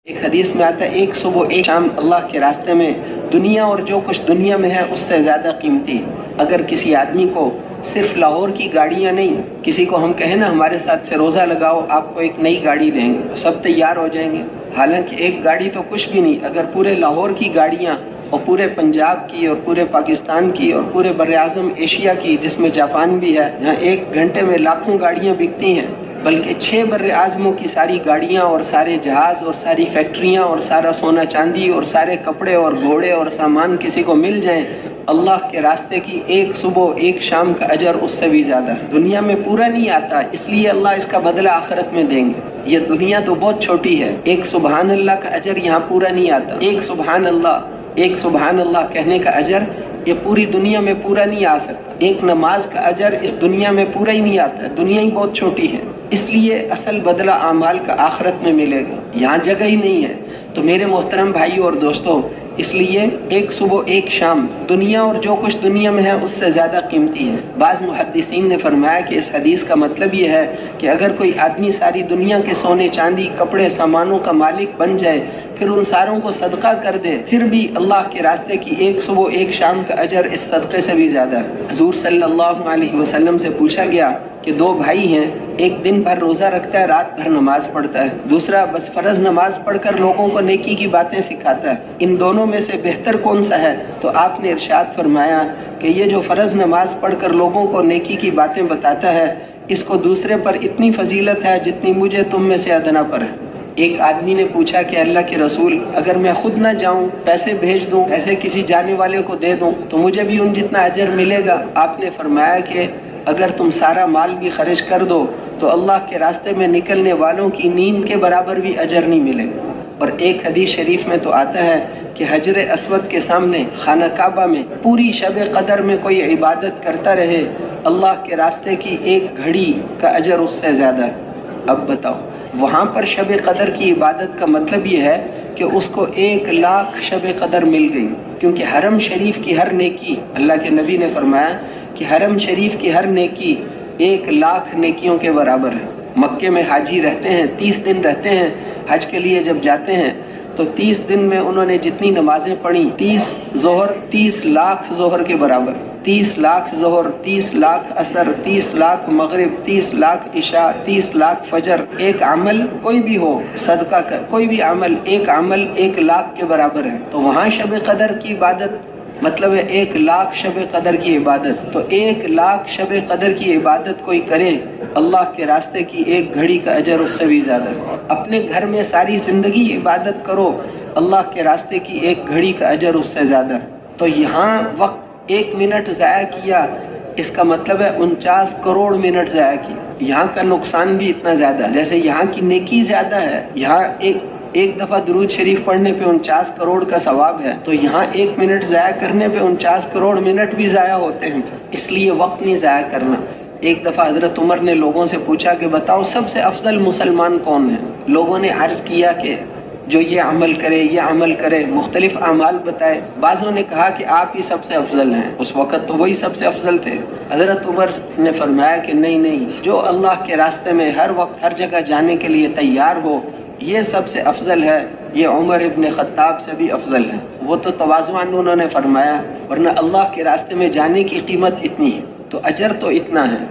ایک حدیث میں آتا ہے ایک صبح ایک شام اللہ کے راستے میں دنیا اور جو کچھ دنیا میں ہے اس سے زیادہ قیمتی. اگر کسی آدمی کو صرف لاہور کی گاڑیاں نہیں، کسی کو ہم کہیں نا ہمارے ساتھ سے روزہ لگاؤ آپ کو ایک نئی گاڑی دیں گے، تو سب تیار ہو جائیں گے. حالانکہ ایک گاڑی تو کچھ بھی نہیں. اگر پورے لاہور کی گاڑیاں اور پورے پنجاب کی اور پورے پاکستان کی اور پورے بر اعظم ایشیا کی، جس میں جاپان بھی ہے، جہاں ایک گھنٹے میں لاکھوں گاڑیاں بکتی ہیں، بلکہ 6 بر اعظموں کی ساری گاڑیاں اور سارے جہاز اور ساری فیکٹریاں اور سارا سونا چاندی اور سارے کپڑے اور گھوڑے اور سامان کسی کو مل جائیں، اللہ کے راستے کی ایک صبح ایک شام کا اجر اس سے بھی زیادہ ہے. دنیا میں پورا نہیں آتا، اس لیے اللہ اس کا بدلہ آخرت میں دیں گے. یہ دنیا تو بہت چھوٹی ہے، ایک سبحان اللہ کا اجر یہاں پورا نہیں آتا. ایک سبحان اللہ کہنے کا اجر یہ پوری دنیا میں پورا نہیں آ سکتا. ایک نماز کا اجر اس دنیا میں پورا ہی نہیں آتا. دنیا ہی بہت چھوٹی ہے، اس لیے اصل بدلہ اعمال کا آخرت میں ملے گا، یہاں جگہ ہی نہیں ہے. تو میرے محترم بھائیو اور دوستو، اس لیے ایک صبح ایک شام دنیا اور جو کچھ دنیا میں ہے اس سے زیادہ قیمتی ہے. بعض محدثین نے فرمایا کہ اس حدیث کا مطلب یہ ہے کہ اگر کوئی آدمی ساری دنیا کے سونے چاندی کپڑے سامانوں کا مالک بن جائے، پھر ان ساروں کو صدقہ کر دے، پھر بھی اللہ کے راستے کی ایک صبح ایک شام کا اجر اس صدقے سے بھی زیادہ ہے. حضور صلی اللہ علیہ وسلم سے پوچھا گیا کہ 2 بھائی ہیں، ایک دن بھر روزہ رکھتا ہے، رات بھر نماز پڑھتا ہے، دوسرا بس فرض نماز پڑھ کر لوگوں کو نیکی کی باتیں سکھاتا ہے، ان دونوں میں سے بہتر کون سا ہے؟ تو آپ نے ارشاد فرمایا کہ یہ جو فرض نماز پڑھ کر لوگوں کو نیکی کی باتیں بتاتا ہے، اس کو دوسرے پر اتنی فضیلت ہے جتنی مجھے تم میں سے ادنا پر ہے. ایک آدمی نے پوچھا کہ اللہ کے رسول، اگر میں خود نہ جاؤں، پیسے بھیج دوں، پیسے کسی جانے والے کو دے دوں تو مجھے بھی ان جتنا اجر ملے گا؟ آپ نے فرمایا کہ اگر تم سارا مال بھی خرچ کر دو تو اللہ کے راستے میں نکلنے والوں کی نیند کے برابر بھی اجر نہیں ملے گا. اور ایک حدیث شریف میں تو آتا ہے کہ حجر اسود کے سامنے خانہ کعبہ میں پوری شب قدر میں کوئی عبادت کرتا رہے، اللہ کے راستے کی ایک گھڑی کا اجر اس سے زیادہ ہے. اب بتاؤ، وہاں پر شب قدر کی عبادت کا مطلب یہ ہے کہ اس کو 1,00,000 شب قدر مل گئی، کیونکہ حرم شریف کی ہر نیکی، اللہ کے نبی نے فرمایا کہ حرم شریف کی ہر نیکی 1,00,000 نیکیوں کے برابر ہے. مکے میں حاجی رہتے ہیں، 30 دن رہتے ہیں، حج کے لیے جب جاتے ہیں تو 30 دن میں انہوں نے جتنی نمازیں پڑھی، 30 ظہر 30,00,000 ظہر کے برابر، 30,00,000 ظہر، 30,00,000 عصر، 30,00,000 مغرب، 30,00,000 عشاء، 30,00,000 فجر. ایک عمل کوئی بھی ہو، صدقہ کر، کوئی بھی عمل، ایک عمل 1,00,000 کے برابر ہے. تو وہاں شب قدر کی عبادت مطلب ہے 1,00,000 شب قدر کی عبادت. تو 1,00,000 شب قدر کی عبادت کوئی کرے، اللہ کے راستے کی ایک گھڑی کا اجر اس سے بھی زیادہ ہے. اپنے گھر میں ساری زندگی عبادت کرو، اللہ کے راستے کی ایک گھڑی کا اجر اس سے زیادہ ہے. تو یہاں وقت 1 منٹ ضائع کیا، اس کا مطلب ہے 49 کروڑ منٹ ضائع کی. یہاں کا نقصان بھی اتنا زیادہ ہے. جیسے یہاں کی نیکی زیادہ ہے، یہاں ایک دفعہ درود شریف پڑھنے پہ 49 کروڑ کا ثواب ہے، تو یہاں 1 منٹ ضائع کرنے پہ 49 کروڑ منٹ بھی ضائع ہوتے ہیں. اس لیے وقت نہیں ضائع کرنا. ایک دفعہ حضرت عمر نے لوگوں سے پوچھا کہ بتاؤ سب سے افضل مسلمان کون ہے؟ لوگوں نے عرض کیا کہ جو یہ عمل کرے، یہ عمل کرے، مختلف اعمال بتائے. بعضوں نے کہا کہ آپ ہی سب سے افضل ہیں، اس وقت تو وہی سب سے افضل تھے. حضرت عمر نے فرمایا کہ نہیں، جو اللہ کے راستے میں ہر وقت ہر جگہ جانے کے لیے تیار ہو، یہ سب سے افضل ہے. یہ عمر ابن خطاب سے بھی افضل ہے. وہ تو تواضعاً انہوں نے فرمایا، ورنہ اللہ کے راستے میں جانے کی قیمت اتنی ہے تو اجر تو اتنا ہے.